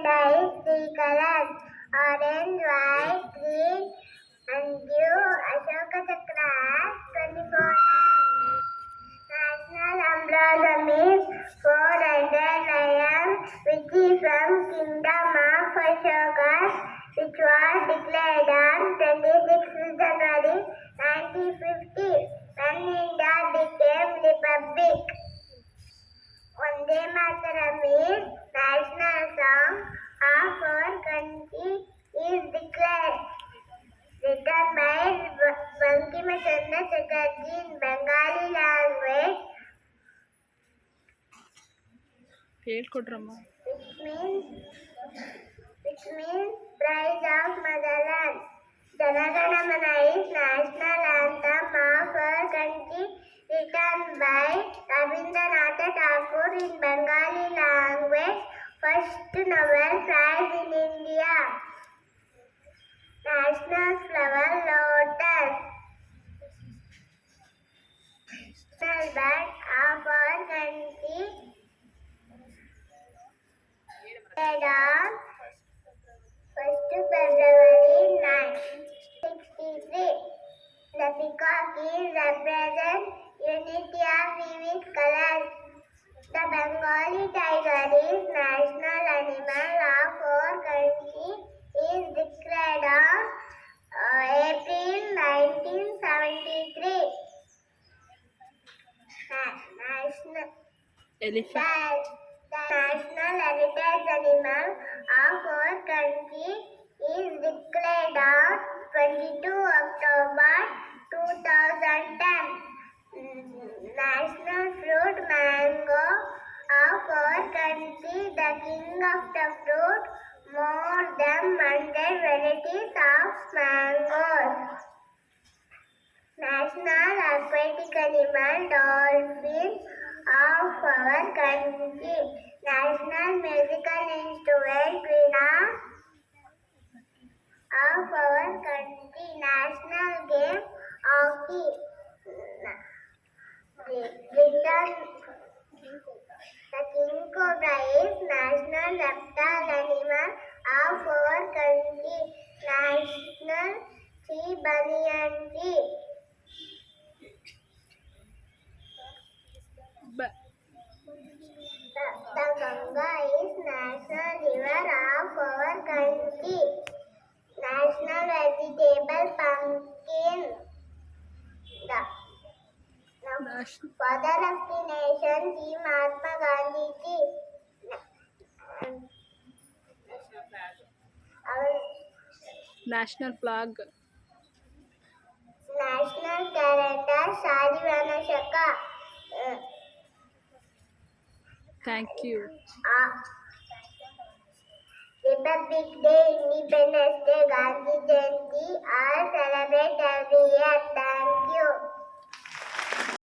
is three colors: orange, white, green, and blue. Ashoka Chakra has 24 lines. National umbrella means 400 lions, which is from Kingdom of Ashoka, which was declared on 26th January 1950, when India became republic. Vande Mataram is national song of our country is declared. Written by Bankim Chandra Chatterjee in Bengali language, which means Pride of Motherland. Jana Mana is national anthem of our country, written by Rabindranath Tagore in Bengali language, first Nobel Prize in India. National flower lotus. National bird of our country, on 1st February 1963. The peacock is represent unity of vivid colors. The Bengali tiger is national animal of our country, is declared on April 1973. Elephant. The national heritage animal of our country is declared on 22 October 2010. National fruit mango of our country, the king of the fruit, more than 100 varieties of mangoes. National aquatic animal dolphin of our country. National musical instrument veena of our country. National game hockey. The king cobra is national reptile animal of our country. National tree banyan tree. The Ganga is national river of our country. National vegetable pumpkin. The father of the nation, G. Mahatma Gandhi ji. National flag. National character, Shadivana Shaka. Thank you. Republic Day, Independence Day, Gandhi Jayanti.